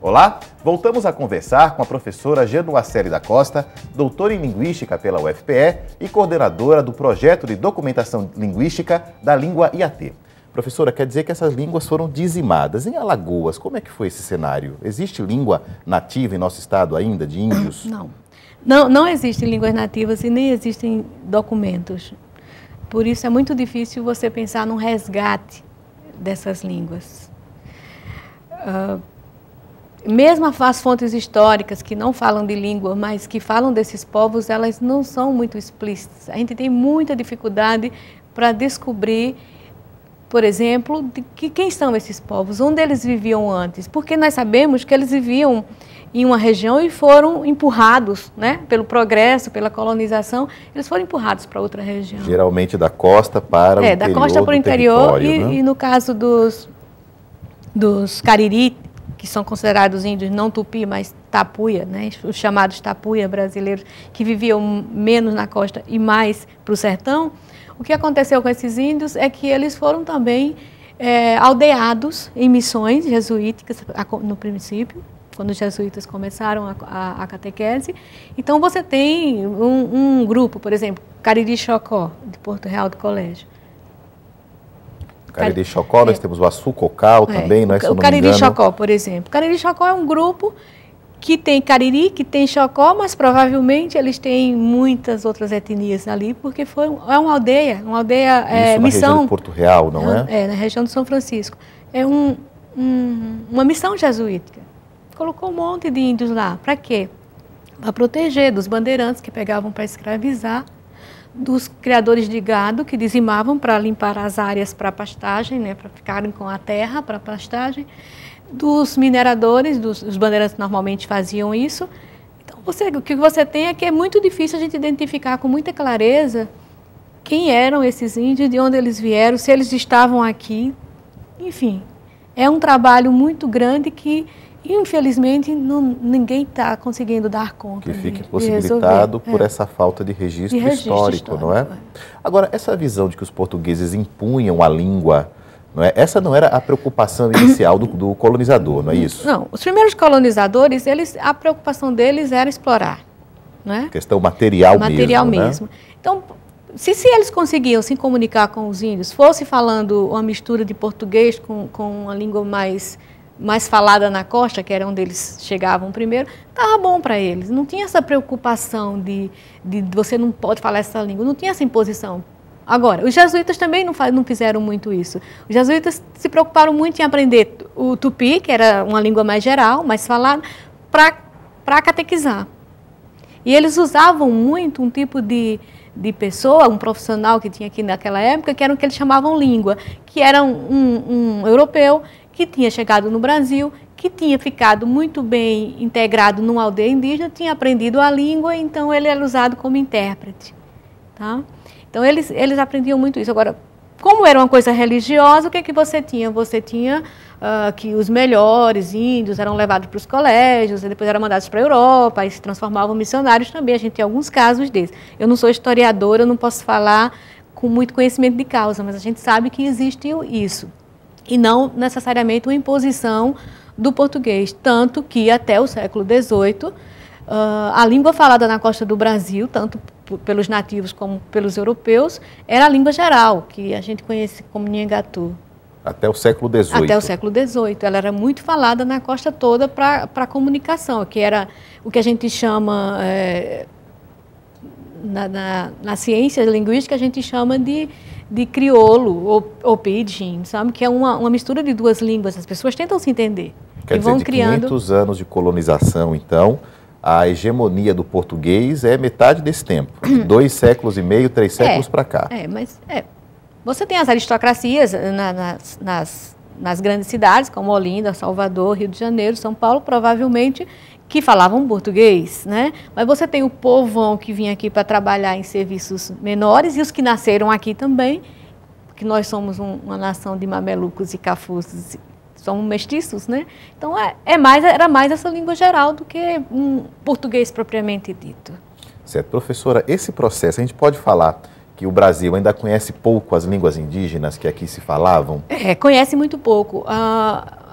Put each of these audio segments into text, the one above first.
Olá, voltamos a conversar com a professora Januacely da Costa, doutora em Linguística pela UFPE e coordenadora do projeto de documentação linguística da língua IAT. Professora, quer dizer que essas línguas foram dizimadas. Em Alagoas, como é que foi esse cenário? Existe língua nativa em nosso estado ainda, de índios? Não existem línguas nativas e nem existem documentos. Por isso é muito difícil você pensar num resgate dessas línguas. Mesmo as fontes históricas que não falam de língua, mas que falam desses povos, elas não são muito explícitas. A gente tem muita dificuldade para descobrir, por exemplo, quem são esses povos, onde eles viviam antes. Porque nós sabemos que eles viviam em uma região e foram empurrados, né, pelo progresso, pela colonização, eles foram empurrados para outra região. Geralmente da costa para o interior. Da costa para o interior, né? E no caso dos Cariri, que são considerados índios não tupi, mas tapuia, né? Os chamados tapuia brasileiros, que viviam menos na costa e mais para o sertão. O que aconteceu com esses índios é que eles foram também aldeados em missões jesuíticas no princípio, quando os jesuítas começaram a catequese. Então você tem um grupo, por exemplo, Cariri Chocó, de Porto Real do Colégio. Cariri Chocó, nós temos o Açu-Cocal também, não é? O Cariri Chocó, por exemplo. Cariri Chocó é um grupo que tem Cariri, que tem Chocó, mas provavelmente eles têm muitas outras etnias ali, porque é uma aldeia Isso missão. Na região de Porto Real, não é? Na região de São Francisco. É uma missão jesuítica. Colocou um monte de índios lá. Para quê? Para proteger dos bandeirantes que pegavam para escravizar, dos criadores de gado que dizimavam para limpar as áreas para pastagem, né, para ficarem com a terra para pastagem, dos mineradores, os bandeirantes normalmente faziam isso. Então, o que você tem é que é muito difícil a gente identificar com muita clareza quem eram esses índios, de onde eles vieram, se eles estavam aqui. Enfim, é um trabalho muito grande que, infelizmente, ninguém está conseguindo dar conta. Que fique possibilitado por essa falta de registro histórico, não é? Agora, essa visão de que os portugueses impunham a língua, não é? Essa não era a preocupação inicial do colonizador, não é isso? Não, os primeiros colonizadores, a preocupação deles era explorar, não é? Questão material mesmo. Né? Então, se eles conseguiam se comunicar com os índios, fosse falando uma mistura de português com uma língua mais falada na costa, que era onde eles chegavam primeiro, estava bom para eles. Não tinha essa preocupação de você não pode falar essa língua, não tinha essa imposição. Agora, os jesuítas também não fizeram muito isso. Os jesuítas se preocuparam muito em aprender o tupi, que era uma língua mais geral, mais falada, para catequizar. E eles usavam muito um tipo de pessoa, um profissional que tinha aqui naquela época, que era o que eles chamavam língua, que era um europeu, que tinha chegado no Brasil, que tinha ficado muito bem integrado numa aldeia indígena, tinha aprendido a língua, então ele era usado como intérprete. Tá? Então eles aprendiam muito isso. Agora, como era uma coisa religiosa, o que você tinha? Você tinha que os melhores índios eram levados para os colégios, e depois eram mandados para a Europa, e se transformavam em missionários também. A gente tem alguns casos desses. Eu não sou historiadora, eu não posso falar com muito conhecimento de causa, mas a gente sabe que existe isso. E não necessariamente uma imposição do português, tanto que até o século XVIII, a língua falada na costa do Brasil, tanto pelos nativos como pelos europeus, era a língua geral, que a gente conhece como Nhangatu. Até o século XVIII. Até o século XVIII. Ela era muito falada na costa toda para a comunicação, que era o que a gente chama, na ciência linguística, a gente chama de crioulo ou pidgin, sabe? Que é uma mistura de duas línguas. As pessoas tentam se entender. Quer dizer, de 500 anos de colonização, então, a hegemonia do português é metade desse tempo. 2 séculos e meio, 3 séculos para cá. Você tem as aristocracias nas grandes cidades, como Olinda, Salvador, Rio de Janeiro, São Paulo, provavelmente, que falavam português, né? Mas você tem o povão que vinha aqui para trabalhar em serviços menores e os que nasceram aqui também, porque nós somos uma nação de mamelucos e cafuzes, somos mestiços, né? Então era mais essa língua geral do que um português propriamente dito. Certo. Professora, esse processo, a gente pode falar que o Brasil ainda conhece pouco as línguas indígenas que aqui se falavam? Conhece muito pouco.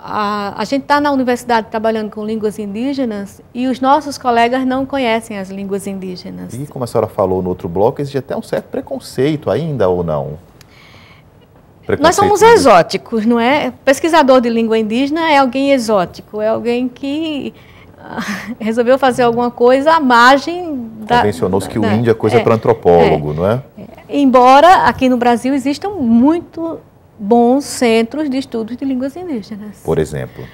A gente está na universidade trabalhando com línguas indígenas e os nossos colegas não conhecem as línguas indígenas. E como a senhora falou no outro bloco, existe até um certo preconceito ainda ou não? Nós somos exóticos, não é? Pesquisador de língua indígena é alguém exótico, é alguém que resolveu fazer alguma coisa à margem da... Convencionou-se que o índio é coisa para antropólogo, não é? Embora aqui no Brasil existam muito bons centros de estudos de línguas indígenas. Por exemplo?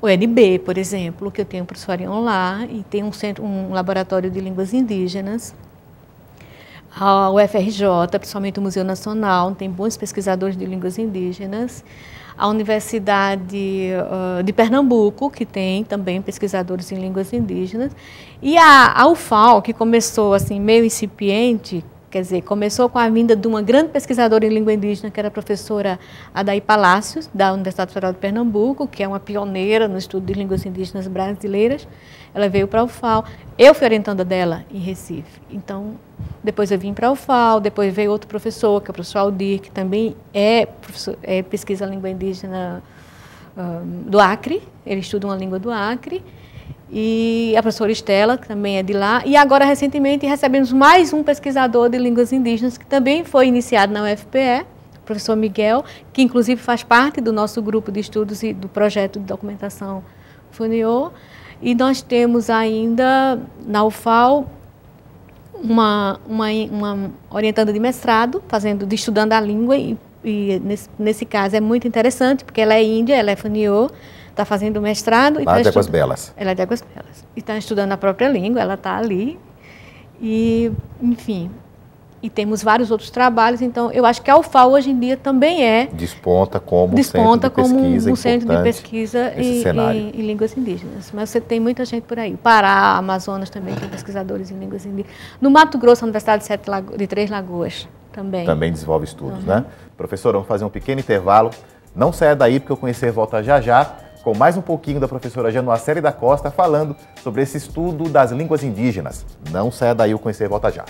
O NB, por exemplo, que eu tenho o professor Arion lá, e tem um laboratório de línguas indígenas. A UFRJ, principalmente o Museu Nacional, tem bons pesquisadores de línguas indígenas. A Universidade de Pernambuco, que tem também pesquisadores em línguas indígenas. E a UFAL, que começou assim meio incipiente, quer dizer, começou com a vinda de uma grande pesquisadora em língua indígena, que era a professora Adaí Palácios, da Universidade Federal de Pernambuco, que é uma pioneira no estudo de línguas indígenas brasileiras. Ela veio para a UFAL. Eu fui orientanda dela em Recife. Então, depois eu vim para a UFAL, depois veio outro professor, que é o professor Aldir, que também pesquisa a língua indígena do Acre. Ele estuda uma língua do Acre. E a professora Estela, que também é de lá. E agora, recentemente, recebemos mais um pesquisador de línguas indígenas, que também foi iniciado na UFPE, o professor Miguel, que inclusive faz parte do nosso grupo de estudos e do projeto de documentação FUNIO. E nós temos ainda, na UFAL, uma orientanda de mestrado, estudando a língua, e nesse caso é muito interessante, porque ela é índia, ela é FUNIO, está fazendo mestrado. Lá de Águas Belas. Ela é de Águas Belas. E está estudando a própria língua, ela está ali. E, enfim, e temos vários outros trabalhos. Então, eu acho que a UFAL hoje em dia também desponta como um centro de pesquisa em línguas indígenas. Mas você tem muita gente por aí. O Pará, Amazonas também tem pesquisadores em línguas indígenas. No Mato Grosso, a Universidade de Três Lagoas também. Também desenvolve estudos, né? Professora, vamos fazer um pequeno intervalo. Não saia daí, porque o Conhecer volta já já, com mais um pouquinho da professora Januacely da Costa falando sobre esse estudo das línguas indígenas. Não saia daí, o Conhecer volta já.